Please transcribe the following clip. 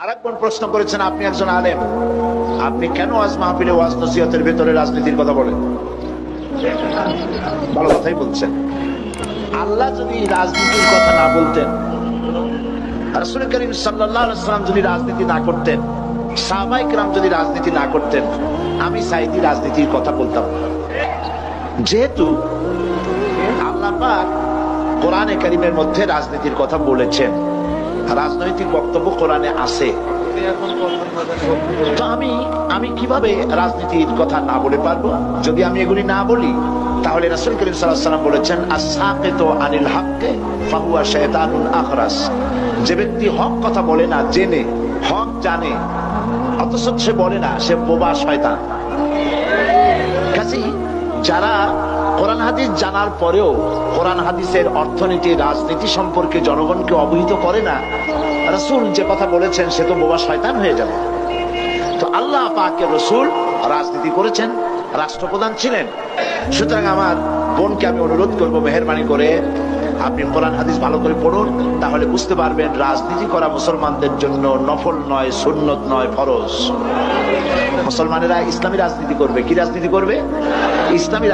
আরেকজন প্রশ্ন করেছেন, আপনি একজন আলেম, আপনি কেন আজ মাহফিলে ওয়াজ নসিহতের ভেতরে রাজনীতির কথা বলেন? ভালো কথাই বলছেন। আল্লাহ যদি রাজনীতির কথা না বলতেন, রাসূল করিম সাল্লাল্লাহু আলাইহি ওয়াসাল্লাম যদি রাজনীতি না করতেন, সাহাবায়ে কেরাম যদি রাজনীতি না করতেন, আমি সাইদি রাজনীতির কথা বলতাম। যেহেতু আল্লাহ পাক কোরআনে কারীমের মধ্যে রাজনীতির কথা বলেছেন, রাজনৈতিক বক্তব্য কোরআনে আছে, তো আমি কিভাবে রাজনীতির কথা না বলে পারবো? যদি আমি এগুলি না বলি, তাহলে রাসূল করিম সাল্লাল্লাহু আলাইহি ওয়াসাল্লাম বলেছেন, আস-সাকিতু আনিল হাক্কি ফাহুয়া শায়তানুন আখরাস। যে ব্যক্তি হক কথা বলে না, জেনে হক জানে অথচ সে বলে না, সে বোবা শয়তান। কাজেই যারা কোরআন হাদিস জানার পরেও কোরআন হাদিসের অর্থনীতি, রাজনীতি সম্পর্কে জনগণকে অবহিত করে না, রাসূল যে কথা বলেছেন সে তো বোবা শয়তান হয়ে যাবে। তো আল্লাহ পাকের রাসূল রাজনীতি করেছেন, রাষ্ট্রপ্রধান ছিলেন। সুতরাং আমার বোনকে আমি অনুরোধ করব, মেহেরবানি করে আপনি কোরআন হাদিস ভালো করে পড়ুন, তাহলে বুঝতে পারবেন রাজনীতি করা মুসলমানদের জন্য নফল নয়, সুন্নত নয়, ফরজ। মুসলমানেরা ইসলামী রাজনীতি করবে। কি রাজনীতি করবে? ইসলামী।